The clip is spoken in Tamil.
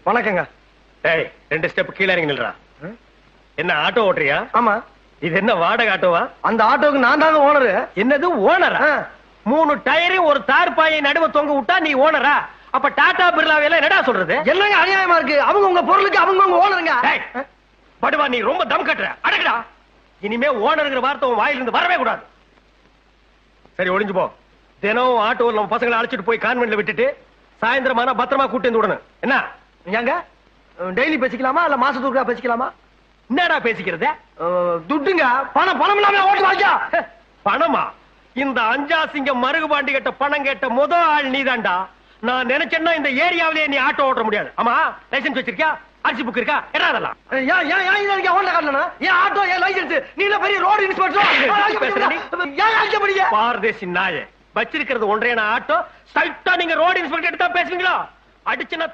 வணக்கங்க. டேய் 2 ஸ்டெப் கீழ இறங்கி நில்றா. என்ன ஆட்டோ ஓட்டுறியா? ஆமா. இது என்ன வாடகை ஆட்டோவா? அந்த ஆட்டோவுக்கு நான் தாங்க ஓனர். என்னது ஓனரா? 3 டயரையும் ஒரு தார்பாயை நடுவ தொங்க விட்டா நீ ஓனரா? அப்ப டாடா பிர்லாவை எல்லாம் என்னடா சொல்றது? என்னங்க அநியாயமா இருக்கு? அவங்க உங்க பொருளுக்கு அவங்க ஓனருங்க. படுவா நீ ரொம்ப தம் கட்டுற. அடக்குடா. இனிமே ஓனருங்கிற வார்த்தை உன் வாயிலிருந்து வரவே கூடாது. சரி ஒளிஞ்சு போ. தினம் ஆட்டோவில் நம்ம பசங்களை அழைச்சிட்டு போய் கான்வென்ட்ல விட்டுட்டு சாயந்தரமான பத்திரமா கூட்டி வந்து விடணும். என்ன ஏங்க டெய்லி பேசிக்கலாமா இல்ல மாசத்துக்கு பேசிக்கலாமா? என்னடா பேசிக்கிறது? துட்டுங்க. பணம் இல்லாம ஓட்டு வாங்க. பணமா? இந்த அஞ்சாசிங்க மருகுபாண்டி கிட்ட பணம் கேட்ட முதல் ஆள் நீதான்டா. நான் நினைச்சேன்னா இந்த ஏரியாவிலேயே நீ ஆட்டோ ஓட்ட முடியாது. ஆமா லைசென்ஸ் வச்சிருக்கியா? அரிசி புக் இருக்கா? என்ன அதெல்லாம்? ஆட்டோ லைசென்ஸ் நீ பெரிய ரோடு இன்ஸ்பெக்டர். பாரதேசி நாயே வச்சிருக்கிறது ஒன்றே ஆட்டோ. சைட்டா நீங்க ரோடு இன்ஸ்பெக்டர் எடுத்தா பேசுவீங்களா? அடிச்சுன்னா